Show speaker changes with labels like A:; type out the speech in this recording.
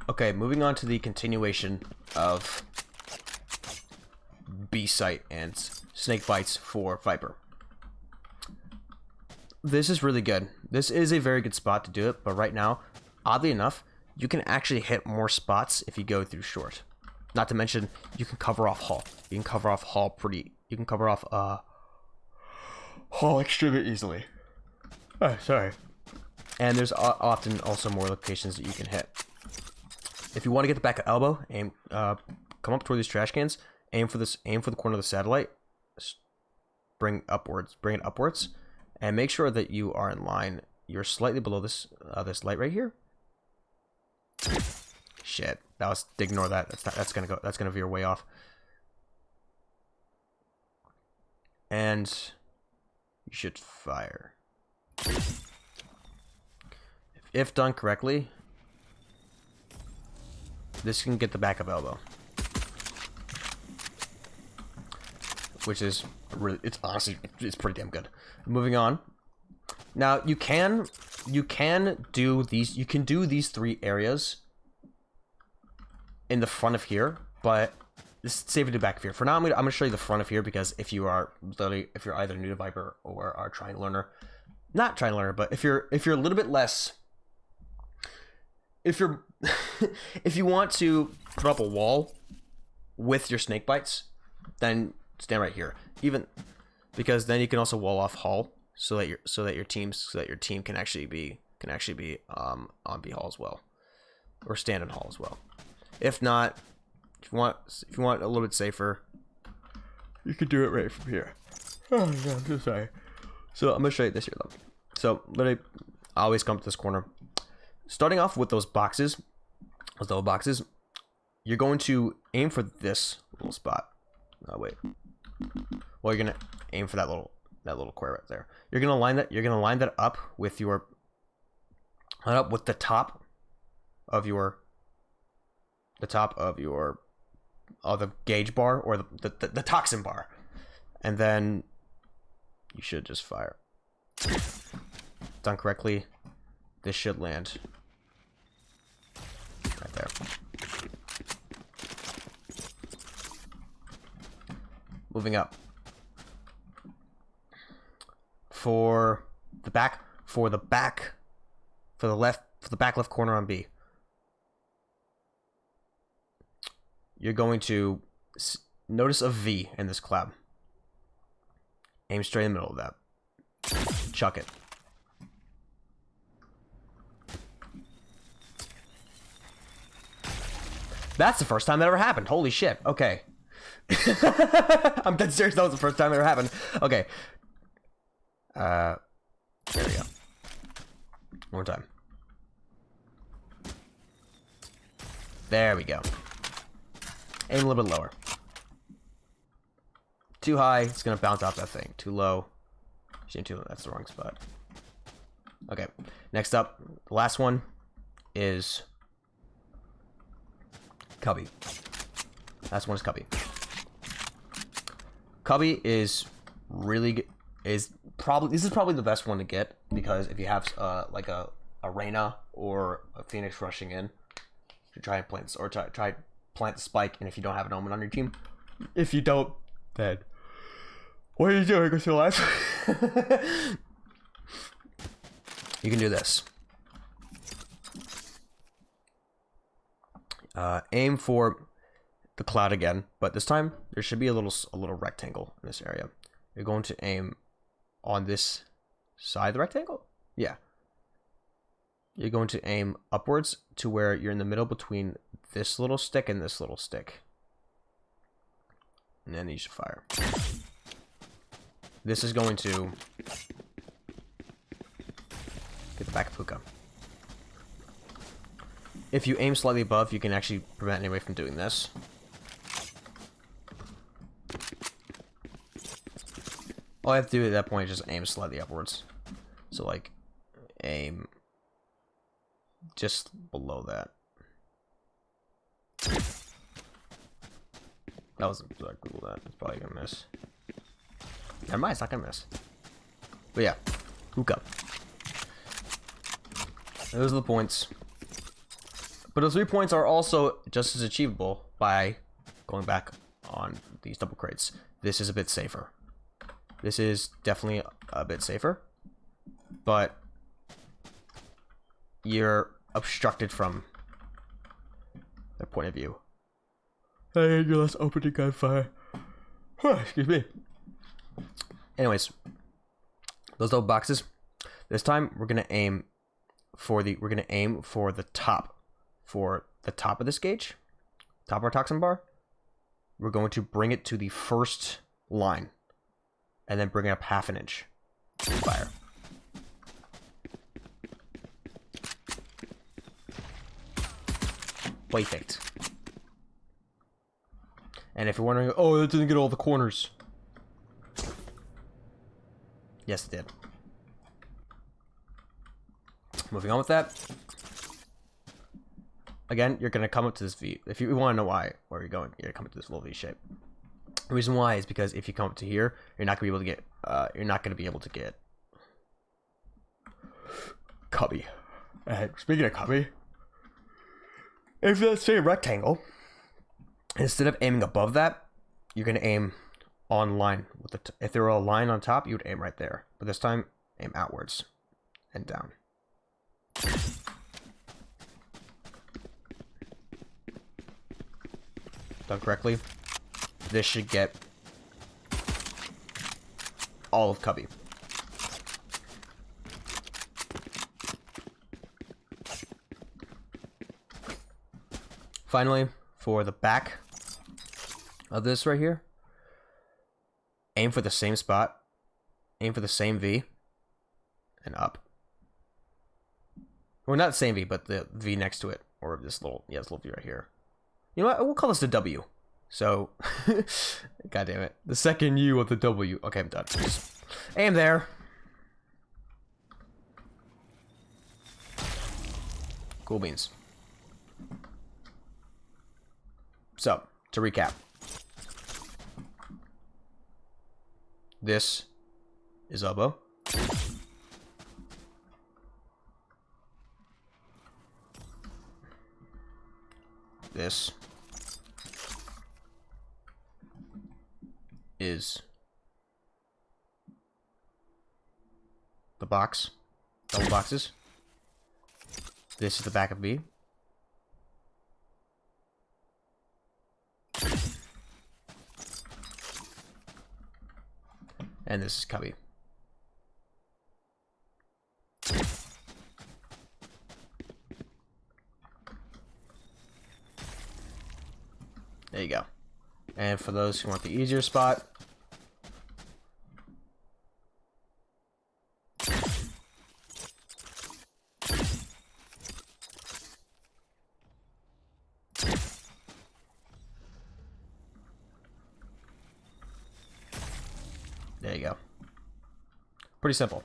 A: Okay, moving on to the continuation of B site and snake bites for Viper. This is really good. This is a very good spot to do it, but right now, oddly enough, you can actually hit more spots if you go through short. Not to mention, you can cover off Hall. You can cover off Hall Hall extremely easily. Oh, sorry. And there's often also more locations that you can hit. If you want to get the back of elbow, aim, come up toward these trash cans, aim for the corner of the satellite, bring it upwards, and make sure that you are in line. You're slightly below this this light right here. Shit, ignore that. That's gonna veer way off. And you should fire. If done correctly, this can get the back of elbow, which is really, it's pretty damn good. Moving on. Now you can do these 3 areas in the front of here, but save it to back of here. For now, I'm gonna show you the front of here, because if you're either new to Viper or are trying to learner, not trying to learner, but if you're a little bit less, if you want to put up a wall with your snake bites, then stand right here. Even because then you can also wall off Hall, so that your team can actually be on B Hall as well, or stand in Hall as well. If not, if you want a little bit safer, you can do it right from here. Oh yeah, I'm so sorry. So I'm gonna show you this here though. So literally, I always come to this corner. Starting off with those boxes, those double boxes, you're going to aim for this little spot. Oh wait. Well, you're gonna aim for that little square right there. You're gonna line that up with the top of the gauge bar, or the toxin bar, and then you should just fire. Done correctly, this should land right there. Moving up. For the back left corner on B, you're going to notice a V in this cloud. Aim straight in the middle of that. Chuck it. That's the first time that ever happened. Holy shit. Okay. I'm dead serious. That was the first time it ever happened. Okay. There we go. One more time. There we go. Aim a little bit lower. Too high, it's gonna bounce off that thing. Too low. Too low. That's the wrong spot. Okay. Next up, the last one is Cubby. Last one is Cubby. Cubby is really good. This is probably the best one to get, because if you have like a Reyna or a Phoenix rushing in to try and plant, or try plant the spike, and if you don't have an Omen on your team, if you don't, then what are you doing with your life? You can do this. Aim for the cloud again, but this time there should be a little rectangle in this area. You're going to aim on this side of the rectangle. Yeah. You're going to aim upwards to where you're in the middle between this little stick and this little stick. And then you should fire. This is going to get the back of Puka. If you aim slightly above, you can actually prevent anybody from doing this. All I have to do at that point is just aim slightly upwards. So like, aim just below that. That wasn't like Google that. It's probably gonna miss. Never mind, it's not gonna miss. But yeah, hookah. Those are the points. But those 3 points are also just as achievable by going back on these double crates. This is a bit safer. This is definitely a bit safer, but you're obstructed from their point of view. Hey, you let's open the gunfire. Excuse me. Anyways, those double boxes. This time we're gonna aim for the top, for the top of this gauge, top of our toxin bar. We're going to bring it to the first line, and then bring it up 1/2 inch. Fire. Perfect. And if you're wondering, oh, it didn't get all the corners. Yes, it did. Moving on with that. Again, you're gonna come up to this V. If you want to know why, where you're going, you're gonna come up to this little V shape. The reason why is because if you come up to here, you're not gonna be able to get. You're not gonna be able to get. Cubby. Speaking of cubby, if let's say a rectangle, instead of aiming above that, you're gonna aim on line with the. If there were a line on top, you would aim right there. But this time, aim outwards and down. Done correctly, this should get all of cubby. Finally, for the back of this right here, aim for the same spot, aim for the same V, and up. Well, not the same V, but the V next to it, or this little, this little V right here. You know what? We'll call this the W. So, god damn it. The second U of the W. Okay, I'm done. Just aim there. Cool beans. So, to recap. This is elbow. This is the box, double boxes. This is the back of B. And this is cubby. There you go. And for those who want the easier spot, there you go. Pretty simple.